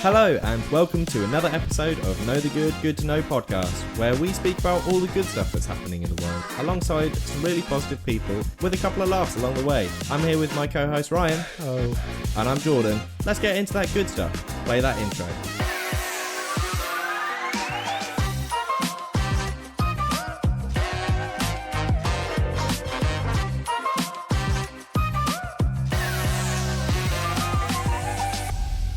Hello and welcome to another episode of Know the Good, Good to Know podcast, where we speak about all the good stuff that's happening in the world, alongside some really positive people with a couple of laughs along the way. I'm here with my co-host Ryan. Hello. And I'm Jordan. Let's get into that good stuff. Play that intro.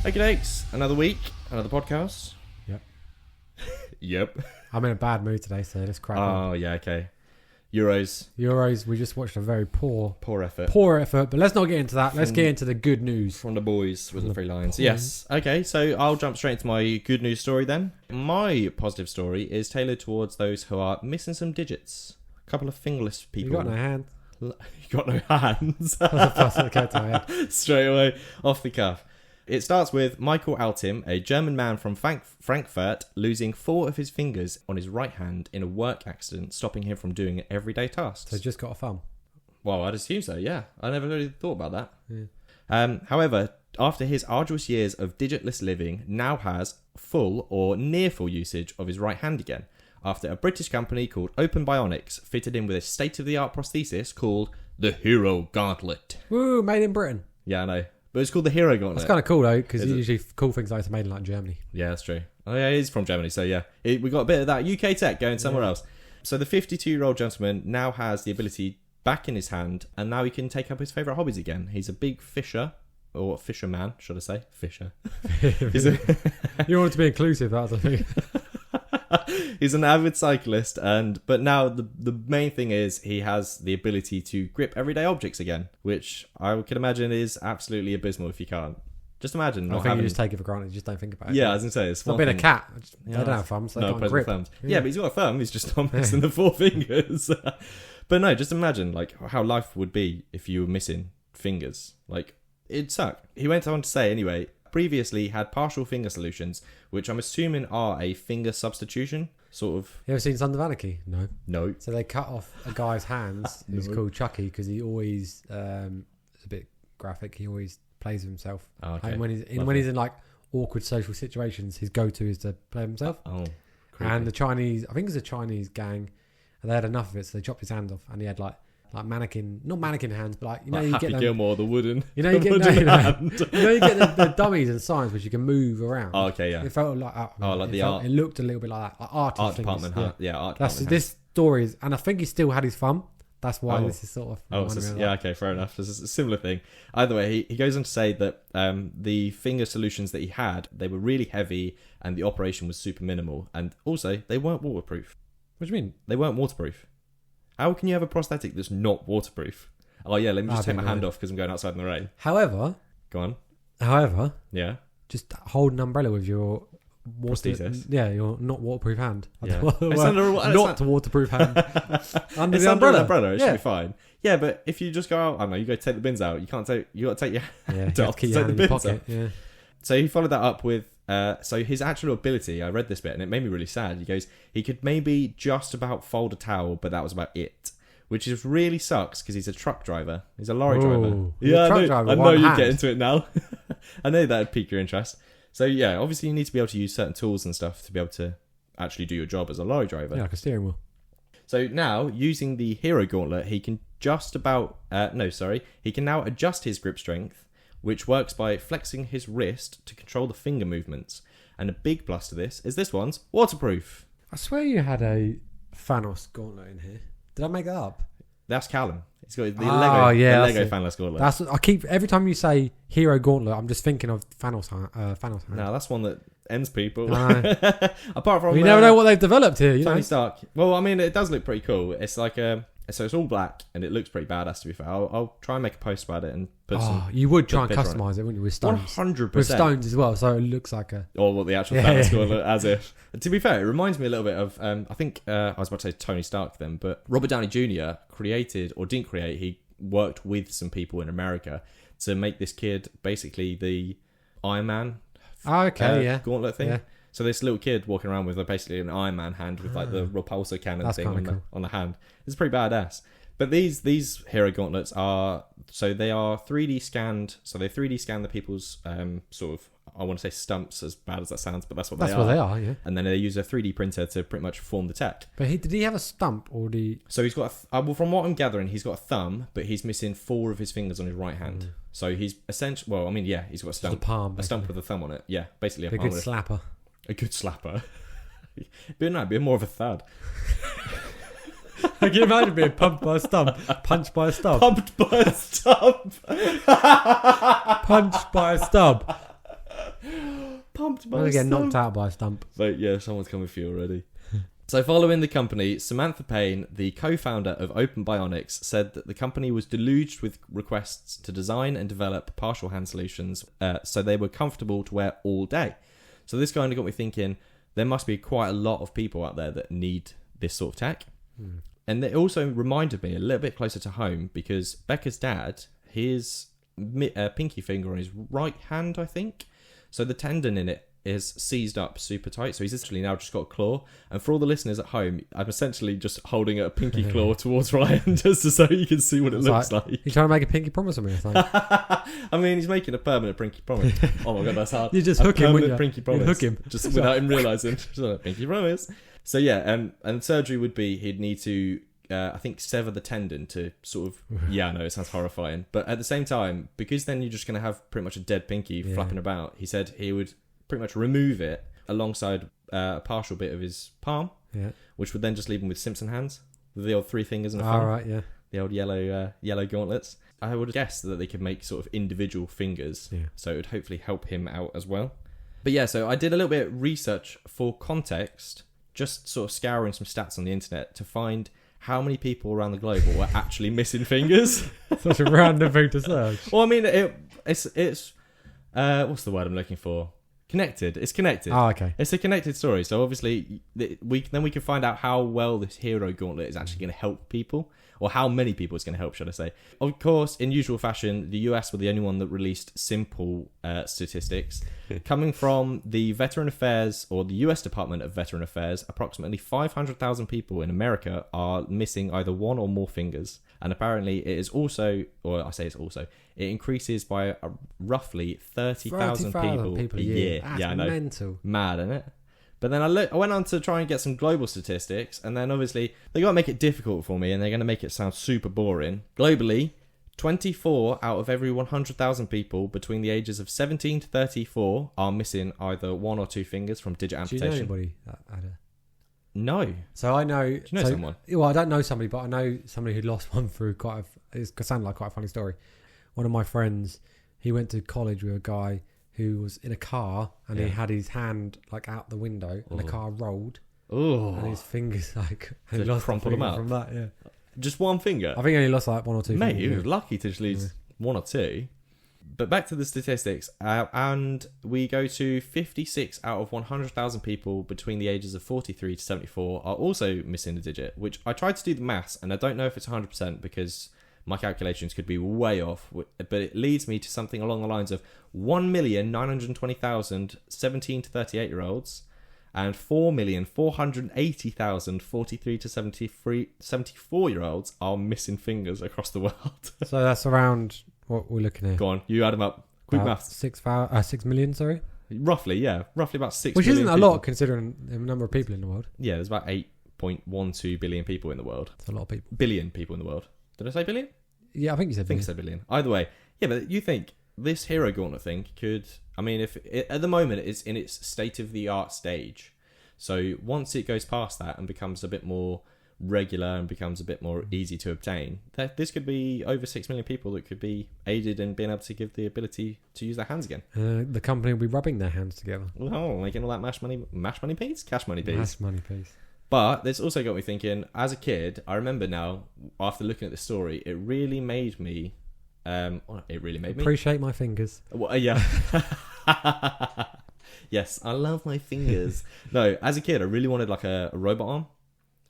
Okay, thanks. Another week, another podcast. Yep. Yep. I'm in a bad mood today, so let's crack on. Oh, yeah, okay. Euros, we just watched a very poor effort. But let's not get into that. Let's get into the good news. From the boys with the three lines. boys. Yes. Okay, so I'll jump straight into my good news story then. My positive story is tailored towards those who are missing some digits. A couple of fingerless people. You got no hand. You got no hands. Straight away, off the cuff. It starts with Michael Altim, a German man from Frankfurt, losing 4 of his fingers on his right hand in a work accident, stopping him from doing everyday tasks. So just got a thumb. Well, I'd assume so, yeah. I never really thought about that. Yeah. However, after his arduous years of digitless living, now has full or near full usage of his right hand again, after a British company called Open Bionics fitted him with a state-of-the-art prosthesis called the Hero Gauntlet. Woo, made in Britain. Yeah, I know. But it's called the Hero Gauntlet. That's kind of cool though, because usually cool things like it's made in like Germany. Yeah, that's true. Oh yeah, it is from Germany, so yeah. We got a bit of that UK tech going somewhere else. So the 52-year-old gentleman now has the ability back in his hand, and now he can take up his favourite hobbies again. He's a big fisher, or fisherman, should I say? Fisher. You wanted to be inclusive, that's the thing. He's an avid cyclist, but now the main thing is he has the ability to grip everyday objects again, which I can imagine is absolutely abysmal if you can't. Just imagine not having... you just take it for granted, you just don't think about it. Yeah, I was going to say, it's not being a cat. They don't have thumbs, they can't grip. Thumbs. Yeah, but he's got a thumb, he's just not missing the 4 fingers. But no, just imagine like how life would be if you were missing fingers. Like, it'd suck. He went on to say, anyway, previously had partial finger solutions, which I'm assuming are a finger substitution, sort of. You ever seen Sons of Anarchy? No. No. So they cut off a guy's hands, who's called Chucky, because he always, it's a bit graphic, he always plays with himself. Oh, okay. And when he's in like awkward social situations, his go-to is to play with himself. Oh, creepy. And the Chinese, I think it was a Chinese gang, and they had enough of it, so they chopped his hands off, and he had like not mannequin hands, but like, you know, like you Happy get them, Gilmore, the wooden, you know, you get hand. you get the dummies and signs which you can move around. Oh, okay, yeah. It felt like art. It looked a little bit like that, like art things. department. Yeah, art. That's this story is, and I think he still had his thumb. That's why this is sort of. Okay, fair enough. This is a similar thing. Either way, he goes on to say that the finger solutions that he had, they were really heavy, and the operation was super minimal, and also they weren't waterproof. What do you mean? They weren't waterproof. How can you have a prosthetic that's not waterproof? Oh yeah, let me just take my hand off because I'm going outside in the rain. However, yeah, just hold an umbrella with your prosthesis. Yeah, your not waterproof hand. Yeah. Not waterproof hand. Under it's the under umbrella. an umbrella. It should be fine. Yeah, but if you just go out, I don't know, you go take the bins out. You got to take your hand off to take the bins out. Yeah. So he followed that up with. So his actual ability, I read this bit and it made me really sad. He goes, he could maybe just about fold a towel, but that was about it. Which is really sucks because he's a truck driver. He's a lorry driver. Yeah, I know you get into it now. I know that'd pique your interest. So yeah, obviously you need to be able to use certain tools and stuff to be able to actually do your job as a lorry driver. Yeah, like a steering wheel. So now, using the Hero Gauntlet, he can he can now adjust his grip strength, which works by flexing his wrist to control the finger movements. And a big plus to this is this one's waterproof. I swear you had a Thanos gauntlet in here. Did I make that up? That's Callum. He's got the Lego Thanos gauntlet. Every time you say Hero Gauntlet, I'm just thinking of Thanos hand. No, that's one that ends people. Apart from you never know what they've developed here. Tony Stark. Well, I mean, it does look pretty cool. It's like so it's all black and it looks pretty badass. To be fair, I'll try and make a post about it and put some. You would try and customize it, wouldn't you? With stones, 100%. With stones as well, so it looks like a. Or what the actual Thanos gauntlet, as if. To be fair, it reminds me a little bit of. I think I was about to say Tony Stark then, but Robert Downey Jr. created or didn't create. He worked with some people in America to make this kid basically the Iron Man. Gauntlet thing. Yeah. So this little kid walking around with basically an Iron Man hand with like the repulsor cannon thing on the hand. It's pretty badass. But these Hero Gauntlets are 3D scanned. So they 3D scan the people's sort of I want to say stumps, as bad as that sounds, but that's what That's they what are. they are, yeah. And then they use a 3D printer to pretty much form the tech. But did he have a stump or did he... So he's got, well, from what I'm gathering, he's got a thumb, but he's missing 4 of his fingers on his right hand. So he's essentially, well, I mean, yeah, he's got a stump. Just a palm, a stump with a thumb on it. Yeah, basically a a palm. good slapper. A good slapper. But no, be more of a thud. Can you imagine being pumped by a stump? Punched by a stump? Pumped by a stump. Punched by a stump. Pumped by I'm a going to get stump. knocked out by a stump. But yeah, someone's coming for you already. So following the company, Samantha Payne, the co-founder of Open Bionics, said that the company was deluged with requests to design and develop partial hand solutions so they were comfortable to wear all day. So this kind of got me thinking, there must be quite a lot of people out there that need this sort of tech. And it also reminded me a little bit closer to home because Becca's dad, his pinky finger on his right hand, I think. So the tendon in it is seized up super tight. So he's literally now just got a claw. And for all the listeners at home, I'm essentially just holding a pinky claw towards Ryan just so you can see what it looks like. He's trying to make a pinky promise on me, I think. I mean, he's making a permanent pinky promise. Oh my God, that's hard. You just hook him, wouldn't you? Pinky promise. You hook him. Just without him realising. Just like, pinky promise. So yeah, and surgery would be he'd need to, I think, sever the tendon to sort of, yeah, I know, it sounds horrifying. But at the same time, because then you're just going to have pretty much a dead pinky flapping about, he said he would pretty much remove it alongside a partial bit of his palm, which would then just leave him with Simpson hands, with the old 3 fingers and a thumb. All right, yeah. The old yellow gauntlets. I would guess that they could make sort of individual fingers, so it would hopefully help him out as well. But yeah, so I did a little bit of research for context, just sort of scouring some stats on the internet to find how many people around the globe were actually missing fingers. Such a random thing to search. Well, I mean, it's what's the word I'm looking for? Connected. It's connected. Oh, okay. It's a connected story. So obviously, we can find out how well this hero gauntlet is actually going to help people, or how many people it's going to help, should I say. Of course, in usual fashion, the US were the only one that released simple statistics. Coming from the Veteran Affairs, or the US Department of Veteran Affairs, approximately 500,000 people in America are missing either one or more fingers. And apparently it is also, or I say it's also, it increases by roughly 30,000 people a year. That's yeah, I know. Mental. Mad, isn't it? But then I went on to try and get some global statistics, and then obviously they got to make it difficult for me, and they're going to make it sound super boring. Globally, 24 out of every 100,000 people between the ages of 17 to 34 are missing either 1 or 2 fingers from digit amputation. Do you know anybody that had a... No. So I know... Do you know someone? Well, I don't know somebody, but I know somebody who lost one through it sounded like quite a funny story. One of my friends, he went to college with a guy who was in a car, and he had his hand like out the window, and the car rolled, and his fingers like he lost crumpled them out from that. Yeah, just one finger. I think he only lost like 1 or 2. Mate, fingers, he was lucky to just lose 1 or 2. But back to the statistics, and we go to 56 out of 100,000 people between the ages of 43 to 74 are also missing a digit, which I tried to do the maths, and I don't know if it's 100% because my calculations could be way off, but it leads me to something along the lines of 1,920,000 17 to 38 year olds and 4,480,000 43 to 74 year olds are missing fingers across the world. So that's around what we're looking at. Go on, you add them up. Quick maths. 6 million, sorry. Roughly, yeah. Roughly about 6 Which million isn't a people. lot considering the number of people in the world. Yeah, there's about 8.12 billion people in the world. That's a lot of people. Billion people in the world. Did I say billion? Yeah, I think you said I think I said billion. Either way. Yeah, but you think this hero gauntlet thing could... I mean, if it, at the moment it's in its state-of-the-art stage. So once it goes past that and becomes a bit more regular and becomes a bit more easy to obtain, this could be over 6 million people that could be aided in being able to give the ability to use their hands again. The company will be rubbing their hands together. Oh, making all that cash money piece? Cash money piece. Cash money piece. But this also got me thinking, as a kid, I remember now, after looking at the story, it really made me... Appreciate my fingers. Well, yeah. Yes, I love my fingers. No, as a kid, I really wanted like a robot arm.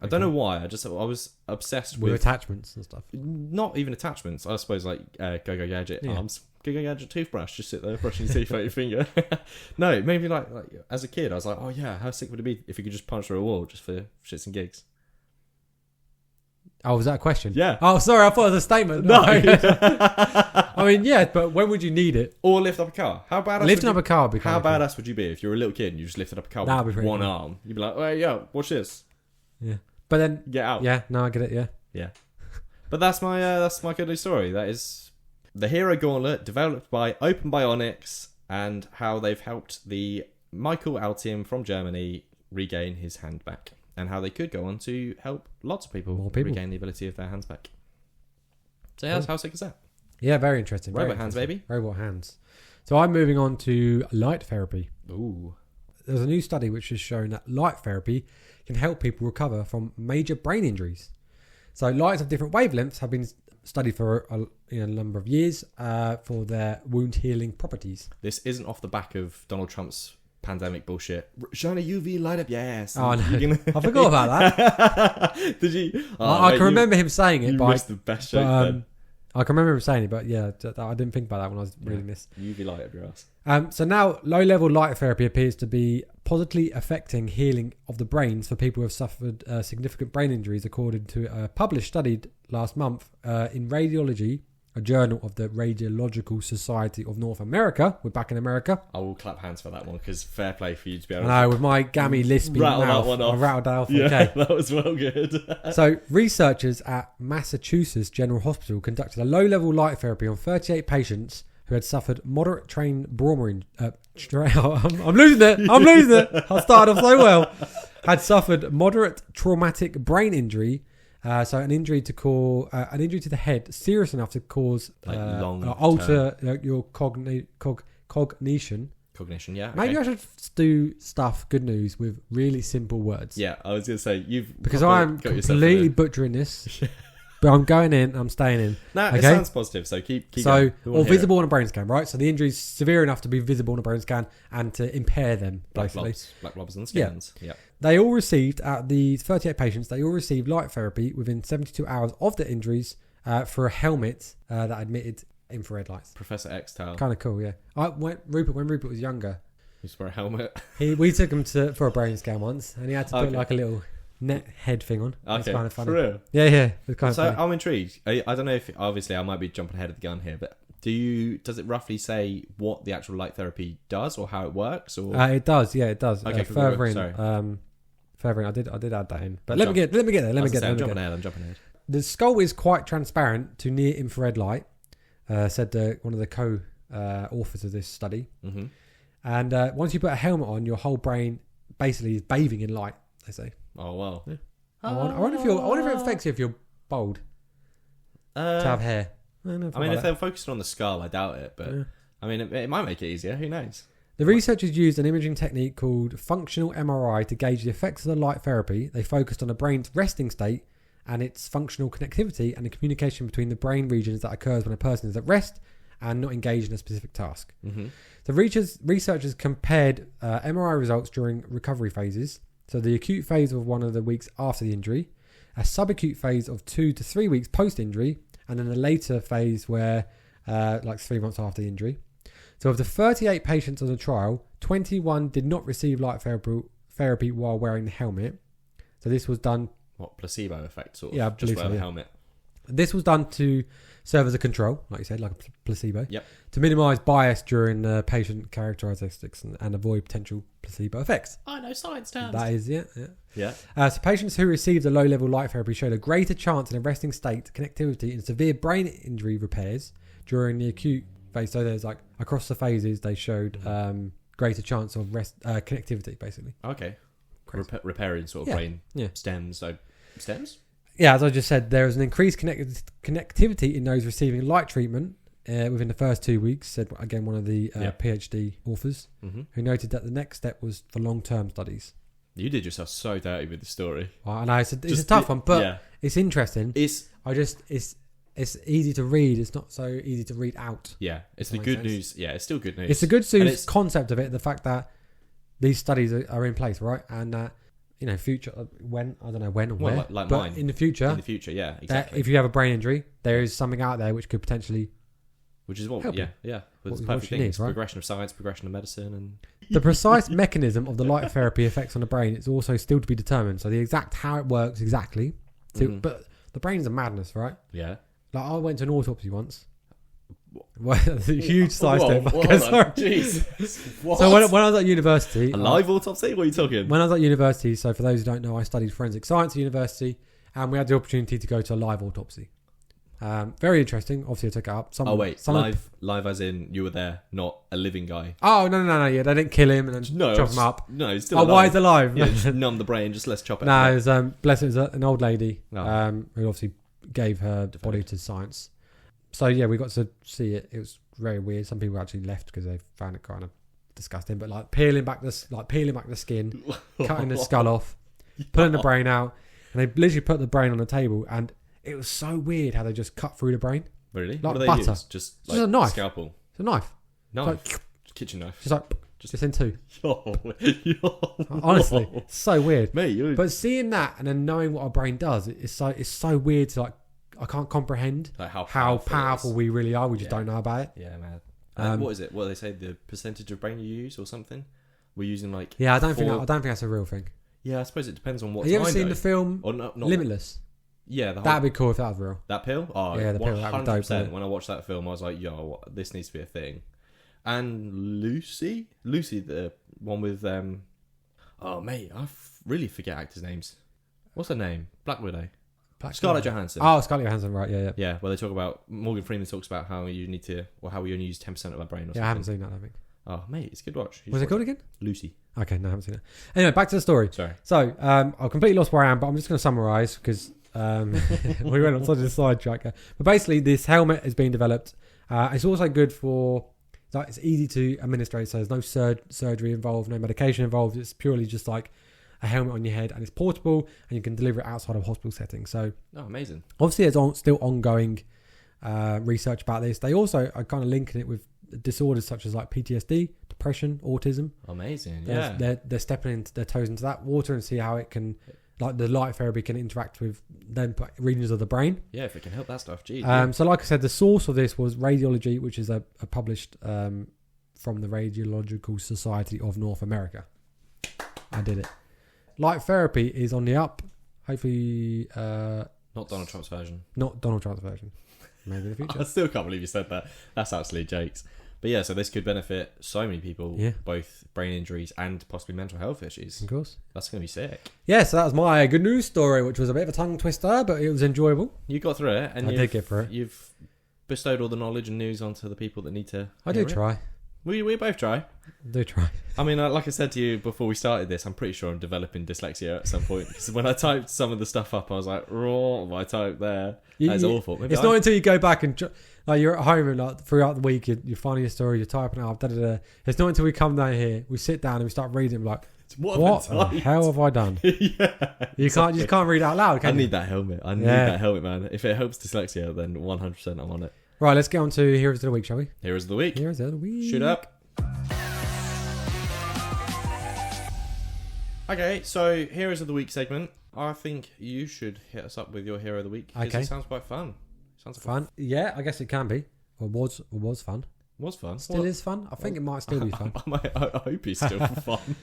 I don't know why. I was obsessed with attachments and stuff. Not even attachments. I suppose like Go-Go Gadget arms. Go-Go Gadget toothbrush. Just sit there brushing your teeth out your finger. No, maybe like as a kid, I was like, oh yeah, how sick would it be if you could just punch through a wall just for shits and gigs? Oh, was that a question? Yeah. Oh, sorry, I thought it was a statement. No. I mean, yeah, but when would you need it? Or lift up a car. How badass? Lifting up a car would be How kind of cool. badass would you be if you were a little kid and you just lifted up a car That'd be with pretty one cool. arm? You'd be like, "Oh yeah, watch this. Yeah. But then, Get out." yeah, no, I get it, yeah. Yeah. But that's my good news story. That is the Hero Gauntlet, developed by Open Bionics, and how they've helped the Michael Altium from Germany regain his hand back, and how they could go on to help lots of people, More people. regain the ability of their hands back. So yeah, how sick is that? Yeah, very interesting. Robot hands, baby. Robot hands. So I'm moving on to light therapy. Ooh. There's a new study which has shown that light therapy can help people recover from major brain injuries. So lights of different wavelengths have been studied for a number of years for their wound healing properties. This isn't off the back of Donald Trump's pandemic bullshit. Shine a UV light up your ass. Oh no, I forgot about that. Did you? I can remember him saying it, you but missed the best joke then. I can remember him saying it, but yeah, I didn't think about that when I was reading this. UV light up your ass. So now, low-level light therapy appears to be positively affecting healing of the brains for people who have suffered significant brain injuries, according to a published study last month in Radiology, a journal of the Radiological Society of North America. We're back in America. I will clap hands for that one, because fair play for you to be able I to know, with my gammy lispy rattle mouth, that one off. I rattled that off. Yeah, Okay. that was well good. So, researchers at Massachusetts General Hospital conducted a low-level light therapy on 38 patients who had suffered moderate train brain. I'm losing it. I started off so well. Had suffered moderate traumatic brain injury. So an injury to the head serious enough to cause alter your cognition. Cognition, yeah. Maybe okay. I should do stuff good news with really simple words. Yeah, I was going to say, because I'm completely butchering this. But I'm going in, I'm staying in. No, okay? It sounds positive, so keep so, going. or visible on a brain scan, right? So the injury is severe enough to be visible on a brain scan and to impair them, basically. Black blobs and scans. Yeah. They all received, at the 38 patients, they all received light therapy within 72 hours of their injuries for a helmet that admitted infrared lights. Professor X style. Kind of cool, yeah. When Rupert was younger, he used to wear a helmet. We took him for a brain scan once, and he had to put like a little net head thing on. Okay, kind of funny. for real? Yeah, it was kind of funny. I'm intrigued. I don't know if, obviously I might be jumping ahead of the gun here, but does it roughly say what the actual light therapy does or how it works? Or it does, yeah, it does. Okay, further in, sorry. Further in, I did add that in. But let me get there. I'm jumping ahead. The skull is quite transparent to near infrared light, said one of the co-authors of this study. Mm-hmm. And once you put a helmet on, your whole brain basically is bathing in light, they say. Oh, wow. Yeah. I wonder if it affects you if you're bald to have hair. If they're focusing on the skull, I doubt it. But yeah. I mean, it might make it easier. Who knows? The researchers used an imaging technique called functional MRI to gauge the effects of the light therapy. They focused on the brain's resting state and its functional connectivity and the communication between the brain regions that occurs when a person is at rest and not engaged in a specific task. Mm-hmm. The researchers compared MRI results during recovery phases. So the acute phase of 1 of the weeks after the injury, a subacute phase of 2 to 3 weeks post-injury, and then a later phase where like 3 months after the injury. So of the 38 patients on the trial, 21 did not receive light therapy while wearing the helmet. So this was done... What, placebo effect sort of? Yeah, just wear the helmet. This was done to serve as a control, like you said, like a placebo. Yep. To minimise bias during patient characteristics and avoid potential placebo effects. I know science terms. That is, yeah. Yeah. So patients who received a low-level light therapy showed a greater chance in a resting state, connectivity, and severe brain injury repairs during the acute phase. So there's like across the phases, they showed greater chance of connectivity, basically. Okay. Repairing sort of brain stems. So stems. Yeah, as I just said, there is an increased connectivity in those receiving light treatment within the first 2 weeks, said again one of the PhD authors, who noted that the next step was for long-term studies. You did yourself so dirty with the story. Well, I know, it's a tough one, but it's interesting. It's easy to read. It's not so easy to read out. Yeah, it's the good news. Yeah, it's still good news. It's the good news concept of it, the fact that these studies are in place, right? And future, when, I don't know when or where, like but mine. In the future, yeah, exactly. If you have a brain injury, there is something out there which could potentially... Which is what, help yeah. But it's a perfect thing. It's right? Progression of science, progression of medicine, and the precise mechanism of the light therapy effects on the brain is also still to be determined. So the exact how it works exactly, but the brain's a madness, right? Yeah. Like I went to an autopsy once. Well, a huge sidestep. Hold on. Jesus. What? So when I was at university, a live autopsy? What are you talking? When I was at university, so for those who don't know, I studied forensic science at university, and we had the opportunity to go to a live autopsy. Very interesting. Obviously, I took it up. Live as in you were there, not a living guy. Oh no! Yeah, they didn't kill him and then chop him up. No, he's still alive. Why is alive? alive? Yeah, just numb the brain. Just let's chop it. No, it was bless it was an old lady who obviously gave her Developed. body to science. So yeah, we got to see it. It was very weird. Some people actually left because they found it kind of disgusting. But like peeling back the skin, cutting the skull off, pulling the brain out, and they literally put the brain on the table. And it was so weird how they just cut through the brain. Really? Like what do they butter. use? Just a knife. Scalpel. It's a knife. Knife. Kitchen knife. Just in two. Yo. Honestly, it's so weird. Mate, but seeing that and then knowing what our brain does, it's so weird to like. I can't comprehend like how powerful we really are. We just don't know about it. Yeah, man. What is it? What do they say? The percentage of brain you use or something? We're using like. Yeah, I don't think that's a real thing. Yeah, I suppose it depends on what. Have you ever seen the film Limitless? Yeah, that'd be cool if that was real. That pill? Oh, yeah, the pill. 100%. When I watched that film, I was like, "Yo, this needs to be a thing." And Lucy, the one with oh mate, I really forget actors' names. What's her name? Black Widow. Scarlett Johansson. Oh, Scarlett Johansson, right? Yeah. Yeah, where they talk about Morgan Freeman talks about how you need to, or how we only use 10% of our brain. Or something. I haven't seen that. I think. Oh mate, it's a good watch. Was it called again? Lucy. Okay, no, I haven't seen it. Anyway, back to the story. Sorry. So, I've completely lost where I am, but I'm just going to summarise because we went on such a sidetrack. But basically, this helmet is being developed. It's also good for. It's easy to administrate, so there's no surgery involved, no medication involved. It's purely just like a helmet on your head, and it's portable, and you can deliver it outside of hospital settings. So, amazing. Obviously, there's still ongoing research about this. They also are kind of linking it with disorders such as like PTSD, depression, autism. Amazing. They're stepping their toes into that water and see how it can, like the light therapy can interact with then regions of the brain. Yeah, if it can help that stuff. Geez. So like I said, the source of this was Radiology, which is a published from the Radiological Society of North America. I did it. Light therapy is on the up. Hopefully, not Donald Trump's version. Not Donald Trump's version. Maybe in the future. I still can't believe you said that. That's absolutely jokes. But yeah, so this could benefit so many people, both brain injuries and possibly mental health issues. Of course. That's going to be sick. Yeah, so that was my good news story, which was a bit of a tongue twister, but it was enjoyable. You got through it. And I did get through it. You've bestowed all the knowledge and news onto the people that need to I do try. We both try. Do try. I mean, like I said to you before we started this, I'm pretty sure I'm developing dyslexia at some point. Because when I typed some of the stuff up, I was like, "Raw!" I typed there. That's awful. Maybe it's not until you go back and like you're at home and like throughout the week, you're finding a story, you're typing it up. It's not until we come down here, we sit down and we start reading. We're like, what the hell have I done? You just can't read out loud. Can I need that helmet. I need that helmet, man. If it helps dyslexia, then 100% I'm on it. Right, let's get on to Heroes of the Week, shall we? Heroes of the Week. Heroes of the Week. Shoot up. Okay, so Heroes of the Week segment. I think you should hit us up with your Hero of the Week. Because it sounds quite fun. Sounds fun. Yeah, I guess it can be. Or was fun. Was fun. Still is fun. I think it might still be fun. I hope he's still fun.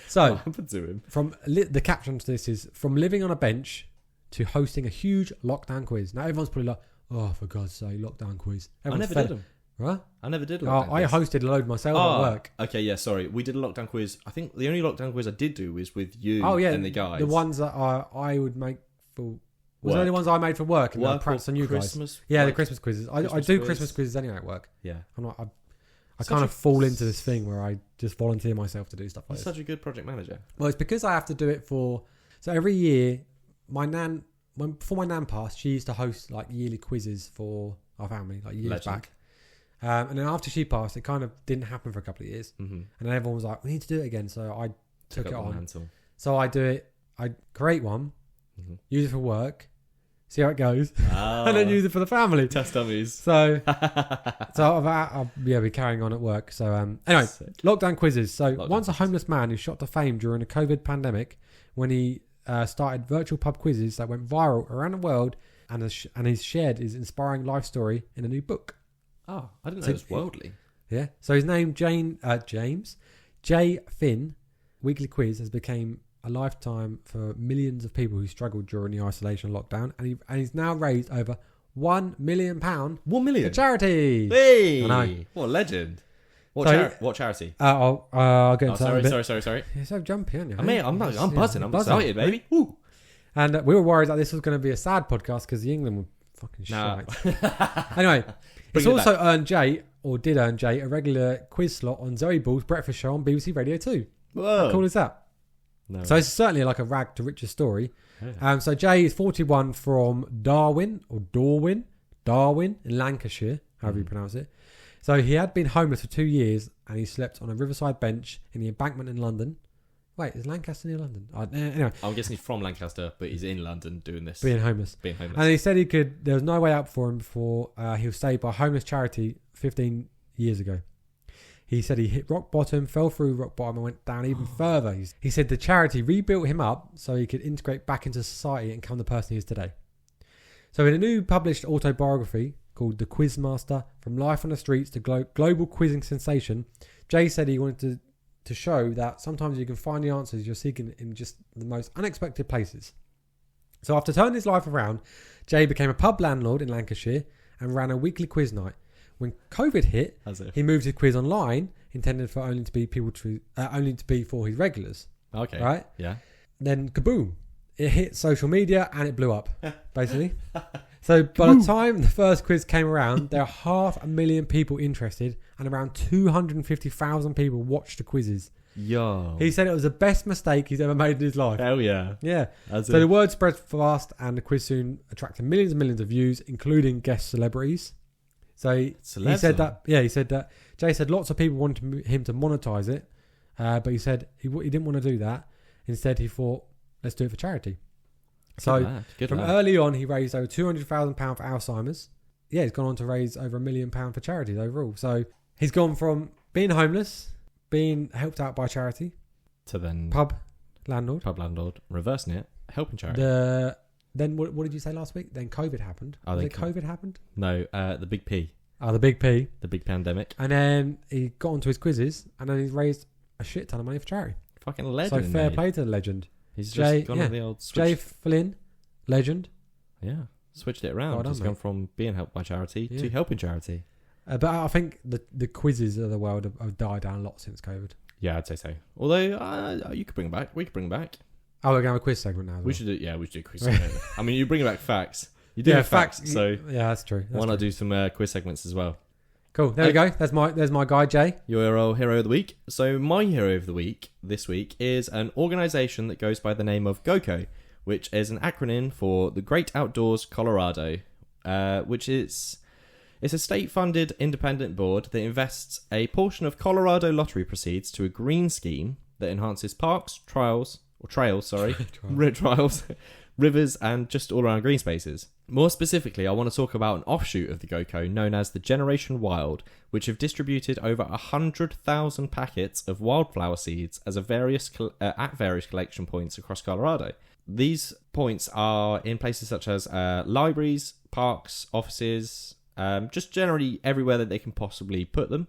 So, what happened to him? The caption to this is, from living on a bench to hosting a huge lockdown quiz. Now, everyone's probably like, oh, for God's sake, lockdown quiz. I never did them. Right? I never did a lockdown quiz. I hosted a load myself at work. Okay, yeah, sorry. We did a lockdown quiz. I think the only lockdown quiz I did do was with you and the guys. The ones that I would make for... Was the only ones I made for work and then perhaps on you guys. Yeah, the Christmas quizzes. I do Christmas quizzes anyway at work. Yeah. I kind of fall into this thing where I just volunteer myself to do stuff like this. You're such a good project manager. Well, it's because I have to do it for... So every year, before my nan passed, she used to host like yearly quizzes for our family, like years back. And then after she passed, it kind of didn't happen for a couple of years. Mm-hmm. And then everyone was like, we need to do it again. So I took it on. Mantle. So I do it. I create one, use it for work, see how it goes, and then use it for the family. Test dummies. So I'll be carrying on at work. So anyway, lockdown quizzes. So once a homeless man who shot to fame during the COVID pandemic when he started virtual pub quizzes that went viral around the world and he's shared his inspiring life story in a new book. Oh, I didn't know it was worldly. Yeah. So his name, James J. Finn, weekly quiz has become a lifetime for millions of people who struggled during the isolation lockdown, and he's now raised over £1 million. 1 million for charity. Hey, I know. What a legend. What charity? I'll get into that in a bit. Sorry. You're so jumpy, aren't you? I'm buzzing. I'm excited, baby. Woo. And we were worried that this was going to be a sad podcast because the England were fucking shite. Anyway, it's also did earn Jay a regular quiz slot on Zoe Ball's breakfast show on BBC Radio 2. Whoa. How cool is that? No. So it's certainly like a rag to riches story. Yeah. So Jay is 41 from Darwin in Lancashire, however you pronounce it. So he had been homeless for 2 years and he slept on a riverside bench in the Embankment in London. Wait, is Lancaster near London? Anyway. I'm guessing he's from Lancaster, but he's in London doing this. Being homeless. And he said there was no way out for him before he was saved by a homeless charity 15 years ago. He said he hit rock bottom, fell through rock bottom and went down even further. He said the charity rebuilt him up so he could integrate back into society and become the person he is today. So in a new published autobiography called The Quizmaster, From Life on the Streets to Global Quizzing Sensation, Jay said he wanted to show that sometimes you can find the answers you're seeking in just the most unexpected places. So after turning his life around, Jay became a pub landlord in Lancashire and ran a weekly quiz night. When COVID hit, he moved his quiz online, intended for only to be for his regulars. Okay. Right? Yeah. Then kaboom! It hit social media and it blew up, basically. So by the time the first quiz came around, there are 500,000 people interested and around 250,000 people watched the quizzes. Yo. He said it was the best mistake he's ever made in his life. Hell yeah. Yeah. So the word spread fast and the quiz soon attracted millions and millions of views, including guest celebrities. So he said that. Yeah, he said that. Jay said lots of people wanted him to monetize it, but he said he didn't want to do that. Instead, he thought, let's do it for charity. Good lad. Early on, he raised over £200,000 for Alzheimer's. Yeah, he's gone on to raise over £1 million for charities overall. So he's gone from being homeless, being helped out by charity, to then pub landlord, reversing it, helping charity. Then what did you say last week? Then COVID happened. COVID happened? No, the big P. Oh, the big P. The big pandemic. And then he got onto his quizzes and then he's raised a shit ton of money for charity. Fucking legend. So fair play to the legend. He's just gone on the old switch. Jay Flynn, legend. Yeah, switched it around. He's gone from being helped by charity to helping charity. But I think the quizzes of the world have died down a lot since COVID. Yeah, I'd say so. Although you could bring it back. We could bring it back. Oh, we're going to have a quiz segment now. We should do a quiz segment. I mean, you bring back facts. You do facts. So yeah, that's true. Why not do some quiz segments as well? Cool. There we go. There's my guy, Jay. Your hero of the week. So my hero of the week this week is an organisation that goes by the name of GOCO, which is an acronym for the Great Outdoors Colorado, which is it's a state-funded independent board that invests a portion of Colorado lottery proceeds to a green scheme that enhances parks, trails, rivers, and just all around green spaces. More specifically, I want to talk about an offshoot of the GOCO known as the Generation Wild, which have distributed over 100,000 packets of wildflower seeds at various collection points across Colorado. These points are in places such as libraries, parks, offices, just generally everywhere that they can possibly put them.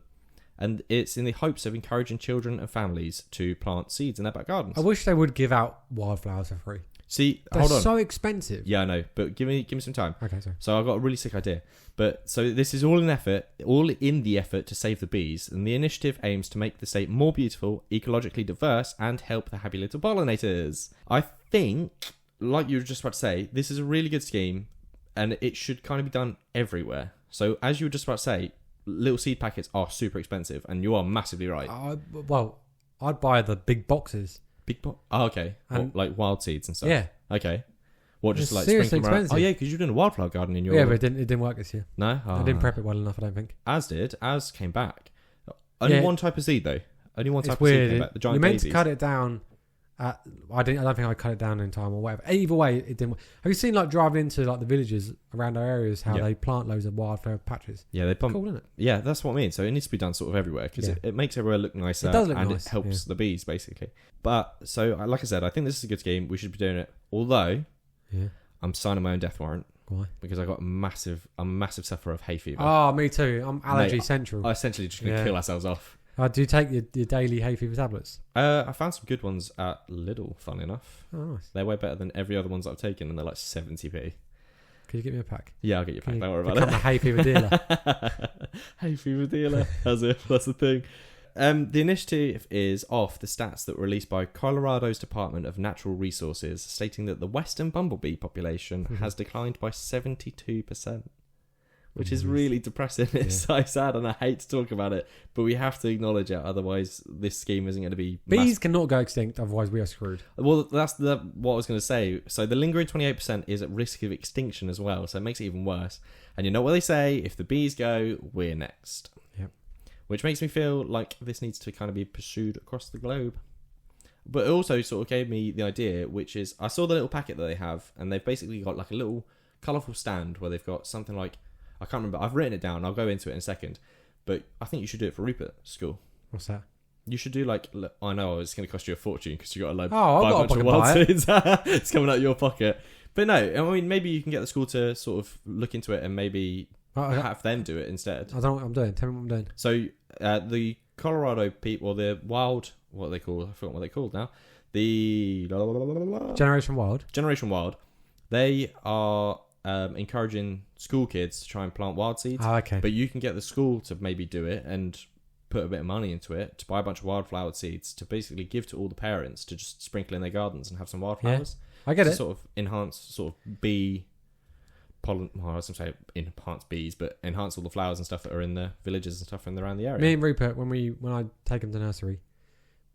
And it's in the hopes of encouraging children and families to plant seeds in their back gardens. I wish they would give out wildflowers for free. See, they're hold on. So expensive. Yeah, I know, but give me some time. Okay, sorry. So I've got a really sick idea. But so this is all in the effort to save the bees, and the initiative aims to make the state more beautiful, ecologically diverse, and help the happy little pollinators. I think, like you were just about to say, this is a really good scheme, and it should kind of be done everywhere. So as you were just about to say, little seed packets are super expensive, and you are massively right. Well, I'd buy the big boxes. Oh, okay. Like wild seeds and stuff. Yeah. Okay. What, just like seriously sprinkle them around? expensive. Oh yeah, because you're doing a wildflower garden in your... Yeah, but it didn't work this year. No? I didn't prep it well enough, I don't think. As came back. Only one type of seed though. Only one type it's of seed weird. came back. The giant we meant daisies. to cut it down. I don't think I cut it down in time or whatever. Either way, it didn't work. Have you seen like driving into like the villages around our areas how they plant loads of wildflower patches? Yeah, they pump. Cool, isn't it? Yeah, that's what I mean. So it needs to be done sort of everywhere because it makes everywhere look nicer. It does look and nice. It helps the bees basically. But so like I said, I think this is a good scheme. We should be doing it. Although, I'm signing my own death warrant. Why? Because I got I'm a massive sufferer of hay fever. Oh, me too. I'm allergy central. I essentially just going to kill ourselves off. Do you take your daily hay fever tablets? I found some good ones at Lidl, fun enough. Oh, nice. They're way better than every other ones I've taken, and they're like 70p. Could you get me a pack? Yeah, I'll get you a pack. Don't worry about Become it. a hay fever dealer. Hay fever dealer. As if that's the thing. The initiative is off the stats that were released by Colorado's Department of Natural Resources, stating that the western bumblebee population has declined by 72%, which is really depressing. It's so sad, and I hate to talk about it, but we have to acknowledge it. Otherwise, this scheme isn't going to be... Bees cannot go extinct, otherwise we are screwed. Well, that's what I was going to say. So the lingering 28% is at risk of extinction as well, so it makes it even worse. And you know what they say, if the bees go, we're next. Yep. Which makes me feel like this needs to kind of be pursued across the globe. But it also sort of gave me the idea, which is, I saw the little packet that they have, and they've basically got like a little colourful stand where they've got something like, I can't remember, I've written it down, I'll go into it in a second, but I think you should do it for Rupert school. What's that? You should do like, I know it's going to cost you a fortune because you got to like buy a bunch of wild seeds. It's coming out of your pocket. But no, I mean, maybe you can get the school to sort of look into it and maybe have them do it instead. I don't know what I'm doing. Tell me what I'm doing. So the Colorado people, or the wild, what are they called? I forgot what they're called now. The Generation Wild. They are encouraging school kids to try and plant wild seeds. Oh, okay. But you can get the school to maybe do it and put a bit of money into it to buy a bunch of wildflower seeds to basically give to all the parents to just sprinkle in their gardens and have some wildflowers. I get it. Sort of enhance sort of bee pollen. Well, I was going to say enhance bees, but enhance all the flowers and stuff that are in the villages and stuff around the area. Me and Rupert, when I take him to nursery,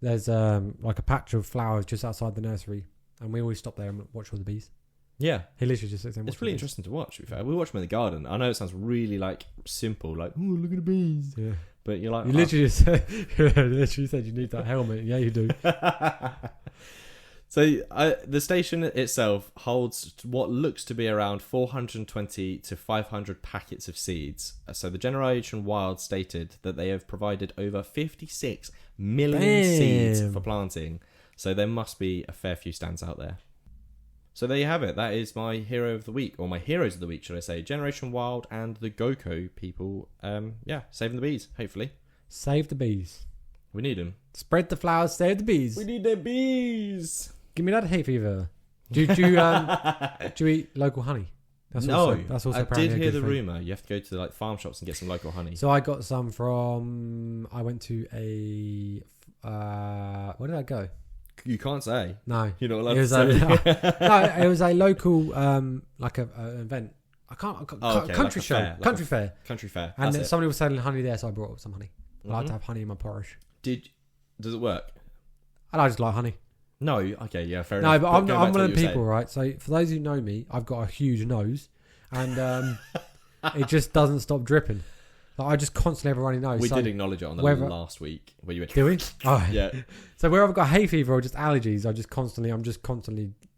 there's like a patch of flowers just outside the nursery, and we always stop there and watch all the bees. Yeah, he literally just sits there and it's really interesting to watch. To be fair, we watch them in the garden. I know it sounds really like simple, like, oh, look at the bees. Yeah, but you're like, you literally just literally said you need that helmet. Yeah, you do. So the station itself holds what looks to be around 420 to 500 packets of seeds. So the Generation Wild stated that they have provided over 56 million seeds for planting. So there must be a fair few stands out there. So there you have it. That is my hero of the week, or my heroes of the week, should I say. Generation Wild and the GoCo people. Saving the bees, hopefully. Save the bees. We need them. Spread the flowers, save the bees. We need the bees. Give me that hay fever. Do you eat local honey? That's also I did hear the rumour. You have to go to like farm shops and get some local honey. So I got some from... I went to a... where did I go? You can't say. No. You're not allowed to say. No, it was a local, like an event. Country show. Country fair. Country fair. And somebody was selling honey there, so I brought some honey. I like to have honey in my porridge. Does it work? And I just like honey. No, okay, yeah, fair enough. No, but I'm one of the people, right? So for those who know me, I've got a huge nose, and it just doesn't stop dripping. Like, I just constantly have a runny nose. We did acknowledge it on the last week where you went. Do we? Oh yeah. So where I've got hay fever or just allergies, I'm just constantly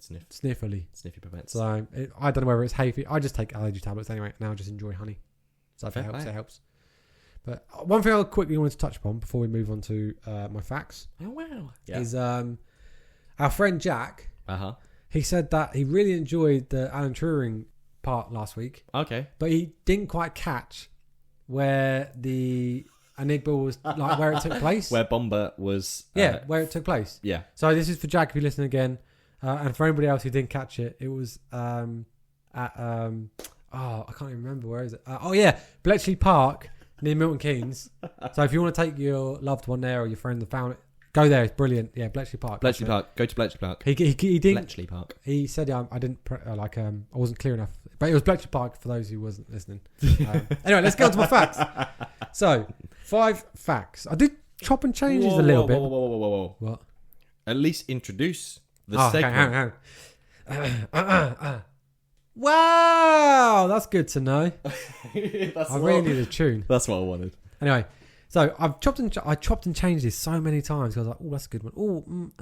sniffly. Sniffy prevents. So I don't know whether it's hay fever. I just take allergy tablets anyway. Now I just enjoy honey. So if it helps, it helps. But one thing I quickly wanted to touch upon before we move on to my facts. Oh wow! Is our friend Jack. He said that he really enjoyed the Alan Turing part last week. Okay. But he didn't quite catch where the enigma was, like where it took place. Where Bomber was. Where it took place. Yeah. So this is for Jack if you listen again, and for anybody else who didn't catch it, it was at I can't even remember, where is it? Bletchley Park near Milton Keynes. So if you want to take your loved one there or your friend that found it, go there. It's brilliant. Yeah, Bletchley Park. Bletchley Park. Go to Bletchley Park. He didn't. Bletchley Park. He said I didn't I wasn't clear enough, but it was Bletchley Park for those who wasn't listening. Anyway, let's get on to my facts. So 5 facts. I did chop and change these a little bit. Whoa. What? At least introduce the segment. Okay. Wow, that's good to know. I really need a tune. That's what I wanted. Anyway, so I chopped and changed this so many times because I was like, oh, that's a good one.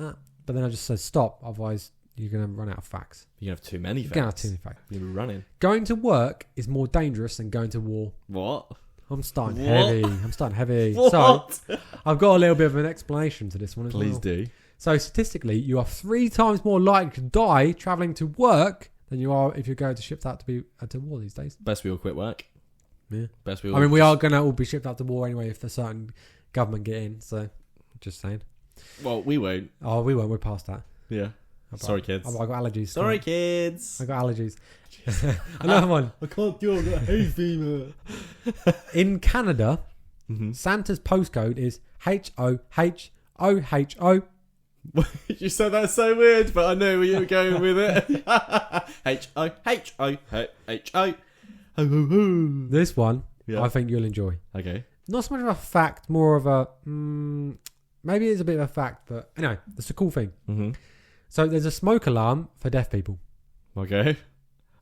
But then I just said stop, otherwise you're going to run out of facts. You're going to have too many facts. You're going to have too many facts. You're running. Going to work is more dangerous than going to war. What? I'm starting heavy. What? So I've got a little bit of an explanation to this one as well. Please do. So statistically, you are 3 times more likely to die travelling to work than you are if you're going to shipped out to be to war these days. Best we all quit work. Yeah. Best I mean, we are going to all be shipped out to war anyway if a certain government get in. So, just saying. Well, we won't. Oh, we won't. We're past that. Yeah. Sorry, kids. I got allergies. Sorry, kids. I got allergies. Another one. I can't deal with that hay fever. In Canada, Santa's postcode is HOHOHO. You said that so weird, but I know where you were going with it. HOHOHO. Ho ho ho. This one, Yeah. I think you'll enjoy. Okay. Not so much of a fact, more of a maybe it's a bit of a fact, but anyway, it's a cool thing. Mm-hmm. So there's a smoke alarm for deaf people. Okay.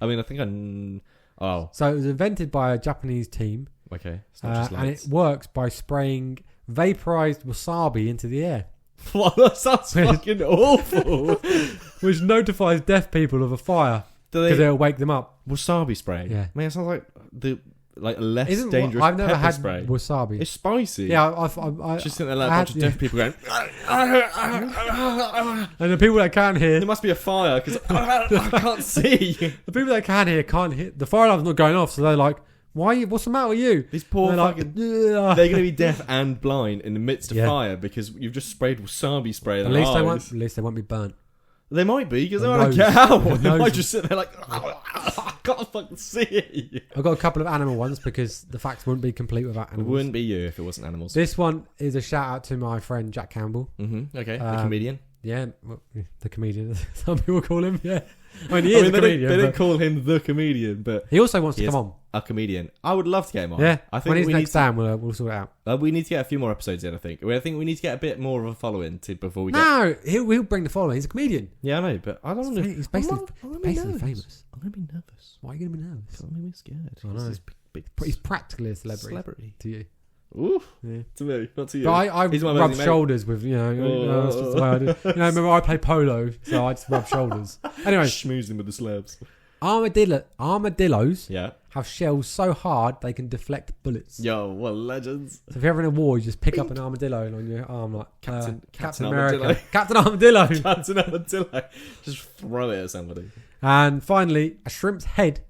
I mean, I think Oh. So it was invented by a Japanese team, Okay. It's not just and lights. it works by spraying vaporized wasabi into the air, What? That sounds fucking awful. which notifies deaf people of a fire Do because they it'll wake them up. wasabi spray? Yeah. Man, it sounds like a less Isn't dangerous I've never pepper had spray. wasabi. It's spicy. Yeah, I Just think they're like I a bunch had- of deaf people going. and the people that can't hear, There must be a fire because I can't see. the people that can hear can't hear. The fire alarm's not going off, so they're like, "Why? What's the matter with you?" These poor And they're like, fucking. "Ugh." They're going to be deaf and blind in the midst of Yeah. fire because you've just sprayed wasabi spray in At their least they eyes. won't. At least they won't be burnt. They might be because they Their won't nose- get out. their They might nose- just sit there like, I can't fucking see. I've got a couple of animal ones because the facts wouldn't be complete without It animals. wouldn't be you if it wasn't animals. This one is a shout out to my friend Jack Campbell. Mm-hmm. Okay, the Um, comedian. Yeah, well, the comedian. Some people call him. Yeah, I mean he is a comedian. They didn't but call him the comedian, but he also wants he to is come on. a comedian. I would love to get him on. Yeah, I think when he's we next need time, we'll sort it out. we need to get a few more episodes in. I think we need to get a bit more of a following before we get. No, he'll bring the following. He's a comedian. Yeah, I know, but I don't know. He's basically famous. I'm gonna be nervous. Why are you going to be nervous? I'm gonna be scared. I know. He's big He's practically a celebrity to you. Oof. Yeah. To me, not to you. But I He's my rub amazing mate. shoulders with, that's just the way I do. Remember I play polo, so I just rub shoulders. Anyway, Schmoozing with the slabs. armadillos Yeah. have shells so hard they can deflect bullets. Yo, what legends. So if you're ever in a war, you just pick up an armadillo and on your arm like Captain America. Armadillo. Captain Armadillo. Captain Armadillo. Just throw it at somebody. And finally, a shrimp's head.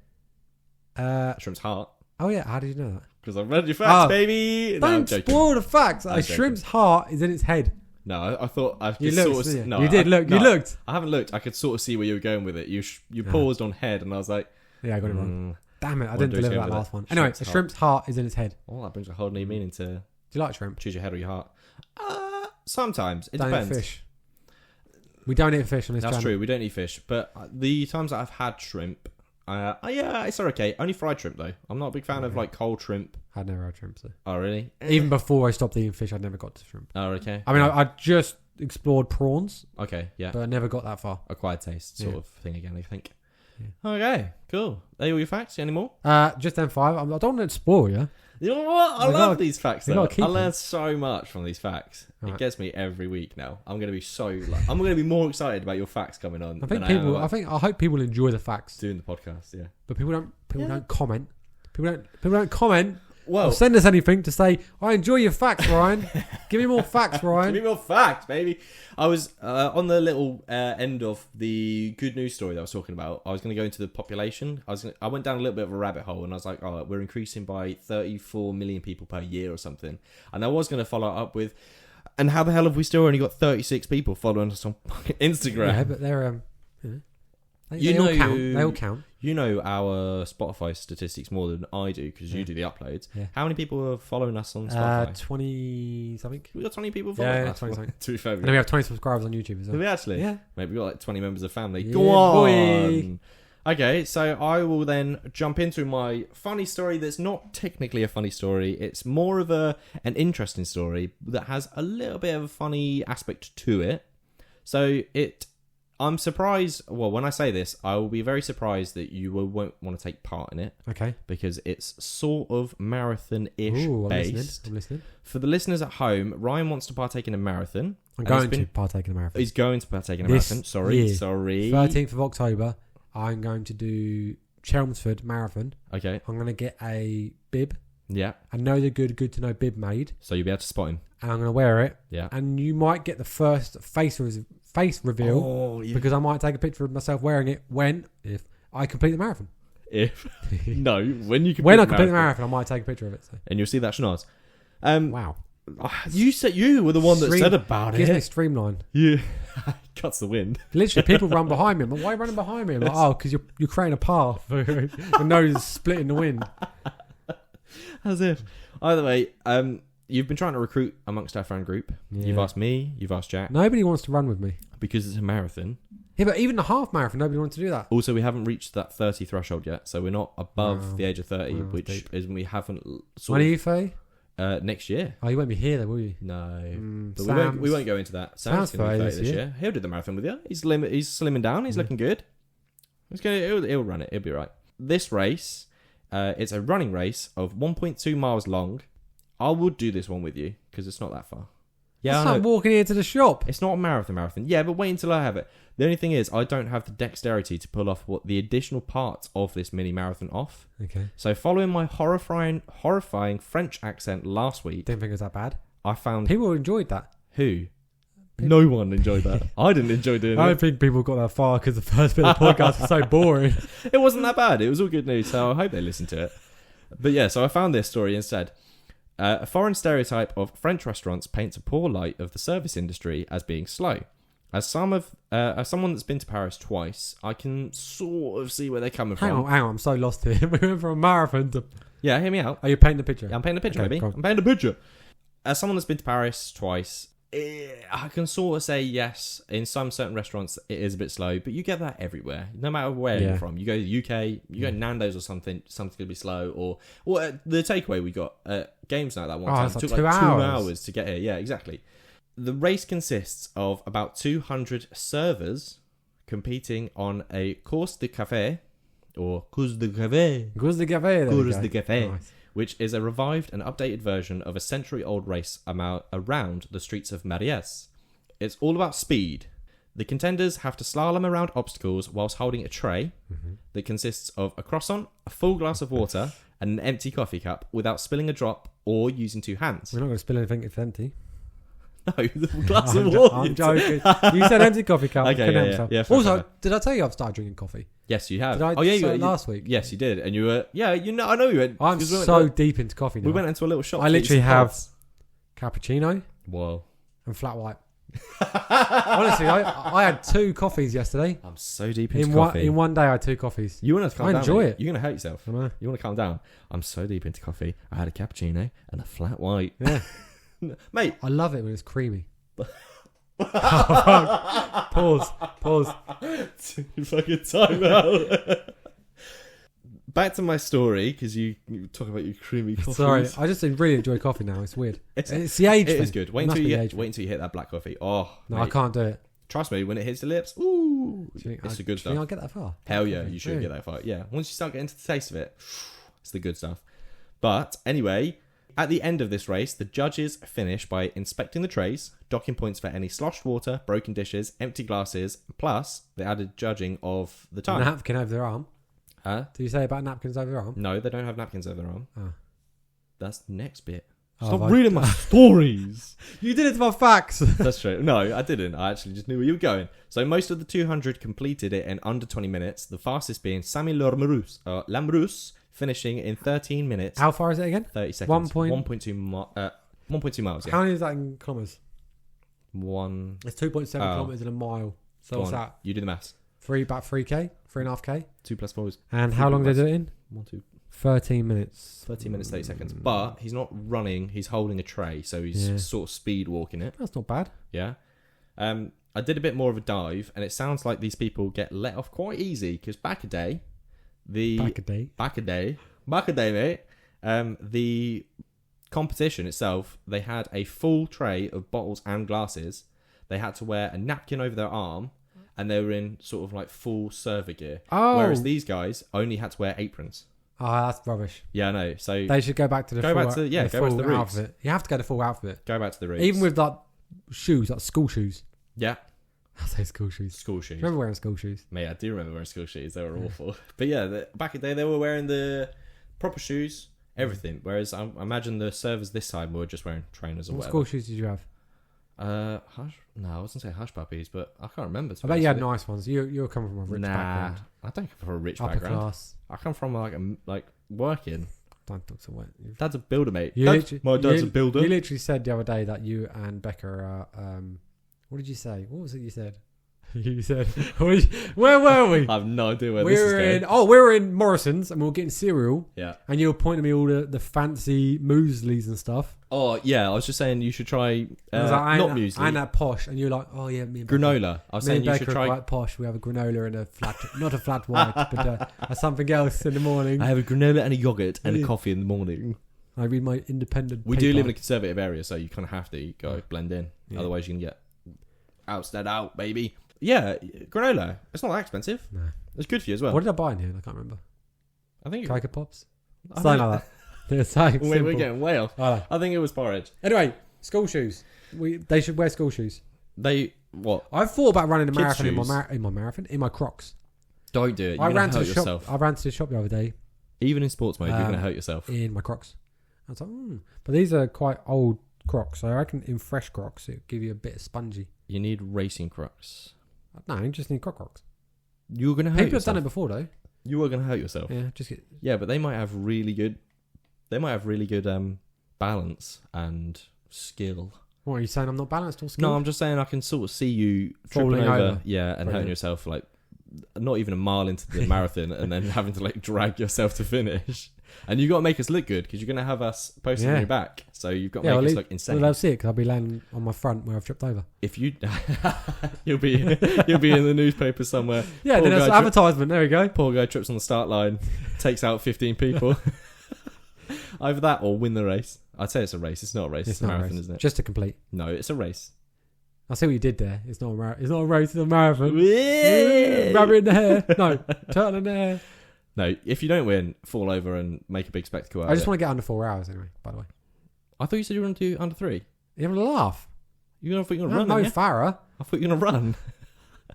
Shrimp's heart. Oh yeah, how did you know that? Because I read your facts, Oh. baby. No, I'm Don't joking. spoil the facts. I'm A joking. shrimp's heart is in its head. No, I thought I You could looked, sort of. didn't you? No, You did look. You looked. I haven't looked. I could sort of see where you were going with it. You paused on head, and I was like, Yeah, I got it wrong. Damn it, I What didn't do we deliver go that with last it? one. Anyway, Shrimp's a heart. shrimp's heart is in its head. "Oh, that brings a whole new meaning to Do you like shrimp? choose your head or your heart." Sometimes it Don't eat depends. fish. We don't eat fish on this That's channel. true. We don't eat fish, but the times that I've had shrimp, yeah, it's okay. Only fried shrimp though. I'm not a big fan of like cold shrimp. I'd never had shrimp. So. Oh really? Even before I stopped eating fish, I'd never got to shrimp. Oh okay. I mean, I just explored prawns, Okay, yeah. but I never got that far. Acquired taste sort Yeah. of thing again. I think. Yeah. Okay, cool. Are you all your facts? Any more? Just them 5. I don't want to spoil you. You know what? I We love gotta- these facts. we Though. gotta keep I learn them. so much from these facts. Right. It gets me every week now. I'm gonna be I'm gonna be more excited about your facts coming on. I think than people. I am I hope people enjoy the facts, doing the podcast. Yeah. but people don't. People Yeah. don't comment. People don't comment. Well, Or send us anything to say, I enjoy your facts, Ryan. Give me more facts, Ryan. give me more facts, baby. I was on the little end of the good news story that I was talking about. I was going to go into the population. I went down a little bit of a rabbit hole, and I was like, "Oh, we're increasing by 34 million people per year or something." And I was going to follow up with, "And how the hell have we still only got 36 people following us on Instagram?" Yeah, but they're they You all know- count. They all count. You know our Spotify statistics more than I do because you Yeah. do the uploads. Yeah. How many people are following us on Spotify? 20 something. We got 20 people following Yeah, us. 20 something. To be fair, And then we have 20 subscribers on YouTube as do well. we actually? Yeah. Maybe we got like 20 members of the family. Yeah, Go on. boy. Okay, so I will then jump into my funny story that's not technically a funny story. It's more of an interesting story that has a little bit of a funny aspect to it. So I'm surprised. Well, when I say this, I will be very surprised that you won't want to take part in it Okay. because it's sort of marathon-ish Ooh, I'm based. listening. I'm listening. For the listeners at home, Ryan wants to partake in a marathon. I'm And going he's to partake in a marathon. He's going to partake in a This marathon. Sorry. year. 13th of October, I'm going to do Chelmsford Marathon. Okay. I'm going to get a bib. Yeah. I know the good to know bib made. So you'll be able to spot him. And I'm going to wear it. Yeah. And you might get the first face reveal Oh, yeah. because I might take a picture of myself wearing it if I complete the marathon. when you complete when I complete the marathon, I might take a picture of it. So. and you'll see that schnoz. Wow. You were the one that said about Gives me it. streamline. Yeah, cuts the wind. Literally, people run behind me. I'm like, why are you running behind me? I'm like, oh, because you're creating a path. The nose is splitting the wind. As if. Either way, you've been trying to recruit amongst our friend group. Yeah. You've asked me. You've asked Jack. Nobody wants to run with me because it's a marathon. Yeah, but even the half marathon, nobody wants to do that. Also, we haven't reached that 30 threshold yet, so we're not above the age of 30, which deep. is we haven't. When are you 30? Next year. Oh, you won't be here though, will you? No, but we won't go into that. Sam's going to be 30 this year. He'll do the marathon with you. He's slimming down. He's looking good. He'll run it. He'll be right. This race, it's a running race of 1.2 miles long. I would do this one with you because it's not that far. Yeah, it's like walking here to the shop. It's not a marathon. Yeah, but wait until I have it. The only thing is, I don't have the dexterity to pull off what the additional parts of this mini marathon off. Okay. So following my horrifying French accent last week, didn't think it was that bad. I found people enjoyed that. Who? No one enjoyed that. I didn't enjoy doing it. I don't think people got that far because the first bit of the podcast was so boring. It wasn't that bad. It was all good news, so I hope they listened to it. But yeah, so I found this story instead. A foreign stereotype of French restaurants paints a poor light of the service industry as being slow. As someone that's been to Paris twice, I can sort of see where they're coming from. Hang on, I'm so lost here. We went from a marathon to... Yeah, hear me out. Are you painting a picture? Yeah, I'm painting a picture, okay, baby. I'm painting a picture. As someone that's been to Paris twice, I can sort of say yes, in some certain restaurants it is a bit slow, but you get that everywhere, no matter where you're from. You go to the UK, you go to Nando's or something's going to be slow, or the takeaway we got at Games Night that one time. It took like 2 hours to get here. Yeah, exactly. The race consists of about 200 servers competing on a course de café, or course de café, Nice. which is a revived and updated version of a century-old race around the streets of Mariès. It's all about speed. The contenders have to slalom around obstacles whilst holding a tray that consists of a croissant, a full glass of water, and an empty coffee cup without spilling a drop or using two hands. We're not going to spill anything if it's empty. No, the glass of water. I'm joking. You said empty coffee cup. Okay, yeah. Also, did I tell you I've started drinking coffee? Yes, you have. Did I say it last week? Yes, you did. And you were, I know you went. I'm so deep into coffee now. We went into a little shop. I literally have cappuccino Whoa. and flat white. Honestly, I had 2 coffees yesterday. I'm so deep into coffee. In one day, I had 2 coffees. You want to calm down? I enjoy it. You're going to hurt yourself. I know. You want to calm down? I'm so deep into coffee. I had a cappuccino and a flat white. Yeah. Mate. I love it when it's creamy. Pause. Fucking time out. Back to my story, because you talk about your creamy coffee. Sorry, I just really enjoy coffee now. It's weird. It's the age thing. It is good. Wait until you hit that black coffee. Oh, no, mate. I can't do it. Trust me, when it hits the lips, ooh, it's the good stuff. I'll get that far. Hell yeah, you should get that far. Yeah, once you start getting to the taste of it, it's the good stuff. But anyway, at the end of this race, the judges finish by inspecting the trays, docking points for any sloshed water, broken dishes, empty glasses, plus the added judging of the time. A napkin over their arm. Huh? Do you say about napkins over their arm? No, they don't have napkins over their arm. Oh. That's the next bit. Oh, Stop reading my stories. You did it to my facts. That's true. No, I didn't. I actually just knew where you were going. So most of the 200 completed it in under 20 minutes, the fastest being Sami Lambrous, finishing in 13 minutes. How far is it again? 30 seconds. 1.2 miles, yeah. How many is that in kilometres? It's 2.7 kilometres in a mile. So what's that? You do the maths. About 3k? 3.5k? 2 plus 4 is... And how long did they do it in? 1, 2... 13 minutes. 13 minutes, 30 seconds. But he's not running, he's holding a tray, so he's sort of speed walking it. That's not bad. Yeah. I did a bit more of a dive, and it sounds like these people get let off quite easy, because back a day, mate. The competition itself, they had a full tray of bottles and glasses. They had to wear a napkin over their arm, and they were in sort of like full server gear. Oh. Whereas these guys only had to wear aprons. Oh, that's rubbish. Yeah, I know. So they should go back to the full roots. outfit. You have to go to full outfit. Go back to the roots. Even with like shoes, like school shoes. Yeah. I say school shoes. School shoes. Remember wearing school shoes? Mate, I do remember wearing school shoes. They were awful. But yeah, back in the day, they were wearing the proper shoes, everything. Whereas I imagine the servers this time were just wearing trainers or What whatever. school shoes did you have? No, I wasn't saying hush puppies, but I can't remember. I bet you had nice ones. You're coming from a rich Nah, background. I don't come from a rich Upper background. class. I come from like working. Don't talk to what. Dad's a builder, mate. My dad's a builder. You literally said the other day that you and Becca are. What did you say? What was it you said? You said, where were we? I have no idea where this is going. We were in Morrison's and we were getting cereal. Yeah. And you were pointing me all the fancy mueslis and stuff. Oh, yeah. I was just saying you should try, I was like, not muesli. And that posh. And you're like, oh, yeah, me and Becca. Granola. I was saying you should try. Quite posh. We have a granola and a flat, not a flat white, but something else in the morning. I have a granola and a yogurt and a coffee in the morning. I read my independent We paper. do live in a conservative area, so you kind of have to go blend in. Yeah. Otherwise, you can get ousted out, baby. Yeah, granola. It's not that expensive. No. It's good for you as well. What did I buy in here? I can't remember. I think Cocoa Pops? Something like that. They're saying we're getting way off. I think it was porridge. Anyway, school shoes. They should wear school shoes. What? I've thought about running a marathon shoes? in my Crocs. Don't do it. You're I ran to the yourself. shop. I ran to the shop the other day. Even in sports mode, you're going to hurt yourself. In my Crocs. I was like, But these are quite old Crocs, so I reckon in fresh Crocs it'll give you a bit of spongy. You need racing Crocs. No, you just need Crocs. You're going to hurt People yourself. have done it before though. You are going to hurt yourself. Yeah, but they might have really good. Balance and skill. What are you saying? I'm not balanced or skilled? No, I'm just saying I can sort of see you falling tripping over. over. Yeah, and hurting yourself like not even a mile into the marathon, and then having to like drag yourself to finish. And you got to make us look good because you're going to have us posting on your back. So you've got to make us look insane. Well, they'll see it because I'll be laying on my front where I've tripped over. If you, you'll be in the newspaper somewhere. Yeah, then there's advertisement. There we go. Poor guy trips on the start line, takes out 15 people. Either that or win the race. I'd say it's a race. It's not a race. It's a marathon, isn't it? Just to complete. No, it's a race. I see what you did there. It's not a race. It's a marathon. Yeah. Rabbit in the hair. No, turtle in the hair. No, if you don't win, fall over and make a big spectacle out of it. I just want to get under 4 hours anyway, by the way. I thought you said you were going to do under 3. You're having a laugh. I thought you were going to run, No, didn't you? Farah. I thought you were going to run.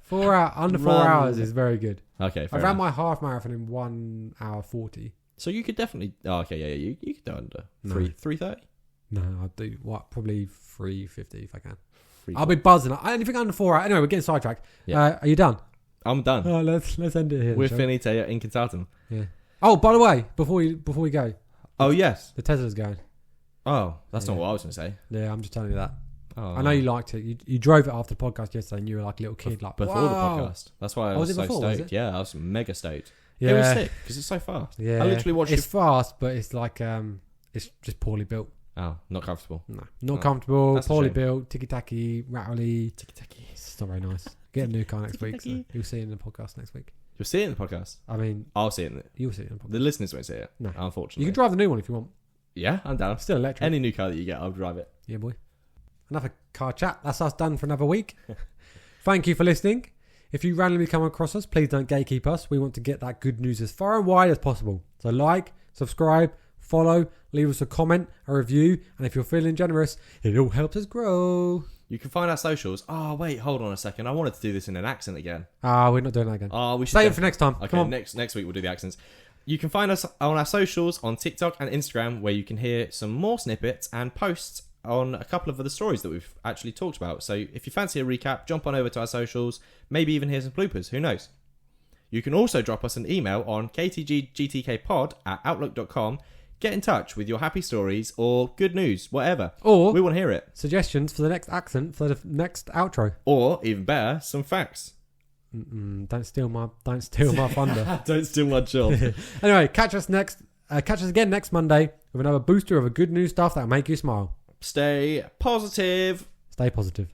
4 hours, under 4 hours is very good. Okay, fair I ran enough. my half marathon in 1 hour 40. So you could definitely... Oh, okay, yeah, you could do under 3:30? No, I'll do, probably 3:50 if I can. 3:40. I'll be buzzing. Anything under 4 hours. Anyway, we're getting sidetracked. Yeah. Are you done? I'm done. Oh, let's end it here. We're finite incantatum. Yeah. Oh, by the way, before we go. Oh, yes. The Tesla's going. Oh, that's not what I was going to say. Yeah, I'm just telling you that. Oh. I know you liked it. You drove it after the podcast yesterday and you were like a little kid. Before the podcast. That's why I was so stoked. Yeah, I was mega stoked. Yeah. It was sick because it's so fast. Yeah. I literally watched it. It's fast, but it's like, it's just poorly built. Oh, not comfortable. No, not comfortable. That's Poorly built. Ticky-tacky, rattly. Ticky-tacky. It's not very nice. Get a new car next week. So you'll see it in the podcast next week. You'll see it in the podcast. I mean, I'll see it in you'll see it in the podcast. The listeners won't see it. No, unfortunately. you can drive the new one if you want. Yeah, I'm down. Still electric. Any new car that you get, I'll drive it. Yeah, boy. Another car chat. That's us done for another week. Thank you for listening. If you randomly come across us, please don't gatekeep us. We want to get that good news as far and wide as possible. So like, subscribe, follow, leave us a comment, a review, and if you're feeling generous, it all helps us grow. You can find our socials. Oh, wait, hold on a second. I wanted to do this in an accent again. We're not doing that again. We should save it for next time. Okay, Come on. next week we'll do the accents. You can find us on our socials on TikTok and Instagram, where you can hear some more snippets and posts on a couple of the stories that we've actually talked about. So if you fancy a recap, jump on over to our socials, maybe even hear some bloopers, who knows. You can also drop us an email on KTGGTKpod@outlook.com. Get in touch with your happy stories or good news, whatever. Or we want to hear it. Suggestions for the next accent for the next outro. Or, even better, some facts. Don't steal my thunder. Don't steal my job. Anyway, catch us again next Monday with another booster of a good news stuff that'll make you smile. Stay positive. Stay positive.